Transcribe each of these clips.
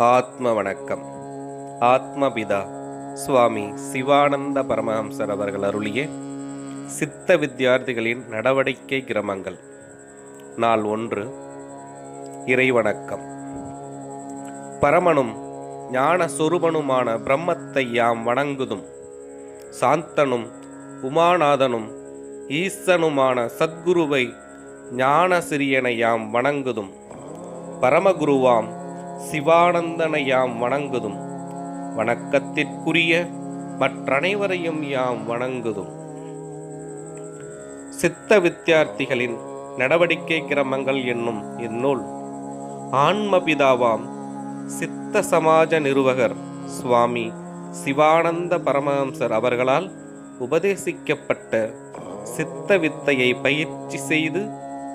ஆத்ம வணக்கம். ஆத்மபிதா சுவாமி சிவானந்த பரமஹம்சர் அவர்கள் அருளிய சித்த வித்தியார்த்திகளின் நடவடிக்கை கிரமங்கள். நாள் 1. இறைவணக்கம். பரமனும் ஞான சொரூபனுமான பிரம்மத்தை யாம் வணங்குதும், சாந்தனும் உமாநாதனும் ஈசனுமான சத்குருவை ஞான சிறியனை யாம் வணங்குதும், பரமகுருவாம் சிவானந்தனை யாம் வணங்குதும், வணக்கத்திற்குரிய மற்றனைவரையும் யாம் வணங்குதும். சித்த வித்தியார்த்திகளின் நடவடிக்கை கிரமங்கள் என்னும் இந்நூல் ஆன்மபிதாவாம் சித்த சமாஜ நிறுவகர் சுவாமி சிவானந்த பரமஹம்சர் அவர்களால் உபதேசிக்கப்பட்ட சித்த வித்தையை பயிற்சி செய்து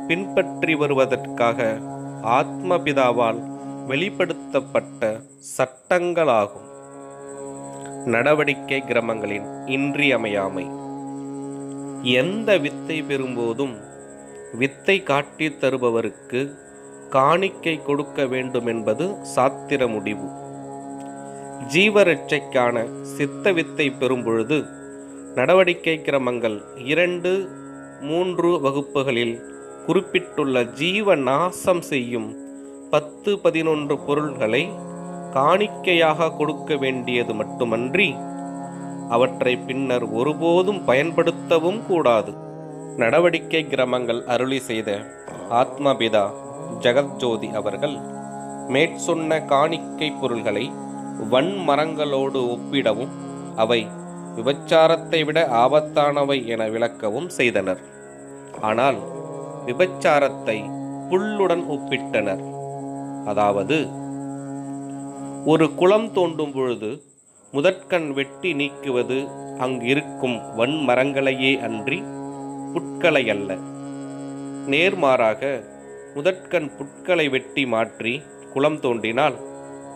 பின்பற்றி வருவதற்காக ஆத்மபிதாவால் வெளிப்படுத்தப்பட்ட சட்டங்களாகும். நடவடிக்கை கிரமங்களின் இன்றியமையாமை. எந்த வித்தை பெறும்போதும் வித்தை காட்டித் தருபவருக்கு காணிக்கை கொடுக்க வேண்டும் என்பது சாத்திர முடிவு. ஜீவரட்சைக்கான சித்த வித்தை பெறும் பொழுது நடவடிக்கை கிரமங்கள் 2, 3 வகுப்புகளில் குறிப்பிட்டுள்ள ஜீவ நாசம் செய்யும் 10, 11 பொருள்களை காணிக்கையாக கொடுக்க வேண்டியது மட்டுமன்றி அவற்றை பின்னர் ஒருபோதும் பயன்படுத்தவும் கூடாது. நடவடிக்கை கிரமங்கள் அருளி செய்த ஆத்மபிதா ஜெகத்ஜோதி அவர்கள் மேற்சொன்ன காணிக்கை பொருள்களை வன்மரங்களோடு ஒப்பிடவும் அவை விபச்சாரத்தை விட ஆபத்தானவை என விளக்கவும் செய்தனர். ஆனால் விபச்சாரத்தை புல்லுடன் ஒப்பிட்டனர். அதாவது, ஒரு குளம் தோண்டும் பொழுது முதற்கண் வெட்டி நீக்குவது அங்கிருக்கும் வன்மரங்களையே அன்றி புட்களை அல்ல. நேர்மாறாக முதற்கண் புட்களை வெட்டி மாற்றி குளம் தோண்டினால்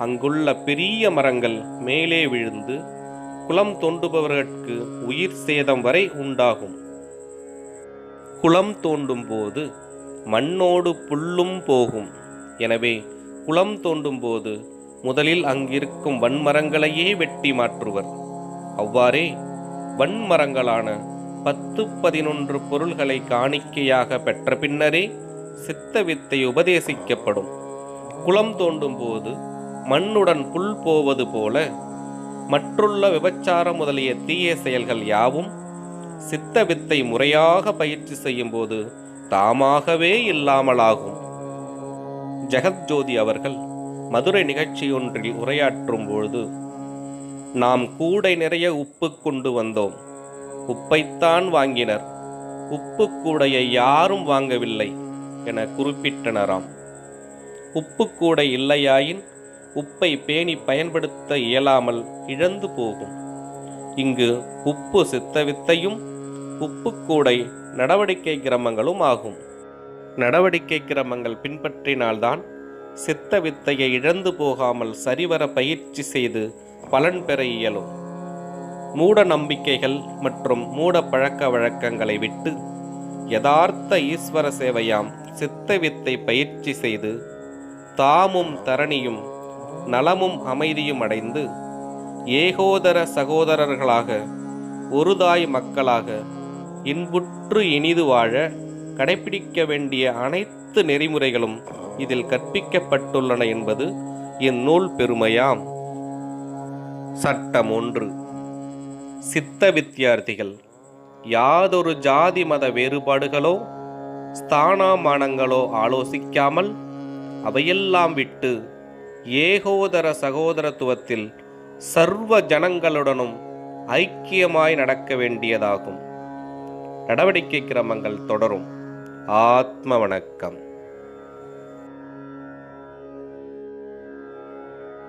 அங்குள்ள பெரிய மரங்கள் மேலே விழுந்து குளம் தோண்டுபவர்களுக்கு உயிர் சேதம் வரை உண்டாகும். குளம் தோண்டும் போது மண்ணோடு புல்லும் போகும். எனவே குளம் தோண்டும் போது முதலில் அங்கிருக்கும் வன்மரங்களையே வெட்டி மாற்றுவர். அவ்வாறே வன்மரங்களான 10, 11 பொருள்களை காணிக்கையாக பெற்ற பின்னரே சித்த வித்தை உபதேசிக்கப்படும். குளம் தோண்டும் போது மண்ணுடன் புல் போவது போல மற்றுள்ள விபச்சாரம் முதலிய தீய செயல்கள் யாவும் சித்த வித்தை முறையாக பயிற்சி செய்யும் போது தாமாகவே இல்லாமலாகும். ஜெகத்ஜோதி அவர்கள் மதுரை நிகழ்ச்சியொன்றில் உரையாற்றும் பொழுது, நாம் கூடை நிறைய உப்பு கொண்டு வந்தோம், உப்பைத்தான் வாங்கினர், உப்பு கூடையை யாரும் வாங்கவில்லை என குறிப்பிட்டனராம். உப்பு கூடை இல்லையாயின் உப்பை பேணி பயன்படுத்த இயலாமல் இழந்து போகும். இங்கு உப்பு சித்தவித்தையும் உப்பு கூடை நடவடிக்கை கிரமங்களும் ஆகும். நடவடிக்கை கிரமங்கள் பின்பற்றினால்தான் சித்த வித்தையை இழந்து போகாமல் சரிவர பயிற்சி செய்து பலன் பெற இயலும். மூட நம்பிக்கைகள் மற்றும் மூட பழக்க வழக்கங்களை விட்டு யதார்த்த ஈஸ்வர சேவையாம் சித்த வித்தை பயிற்சி செய்து தாமும் தரணியும் நலமும் அமைதியும் அடைந்து ஏகோதர சகோதரர்களாக ஒருதாய் மக்களாக இன்புற்று இனிது வாழ கடைபிடிக்க வேண்டிய அனைத்து நெறிமுறைகளும் இதில் கற்பிக்கப்பட்டுள்ளன என்பது இந்நூல் பெருமையாம். சட்டம் 1. சித்த வித்தியார்த்திகள் யாதொரு ஜாதி மத வேறுபாடுகளோ ஸ்தானமானங்களோ ஆலோசிக்காமல் அவையெல்லாம் விட்டு ஏகோதர சகோதரத்துவத்தில் சர்வ ஜனங்களுடனும் ஐக்கியமாய் நடக்க வேண்டியதாகும். நடவடிக்கை கிரமங்கள் தொடரும். ஆத்ம வணக்கம்.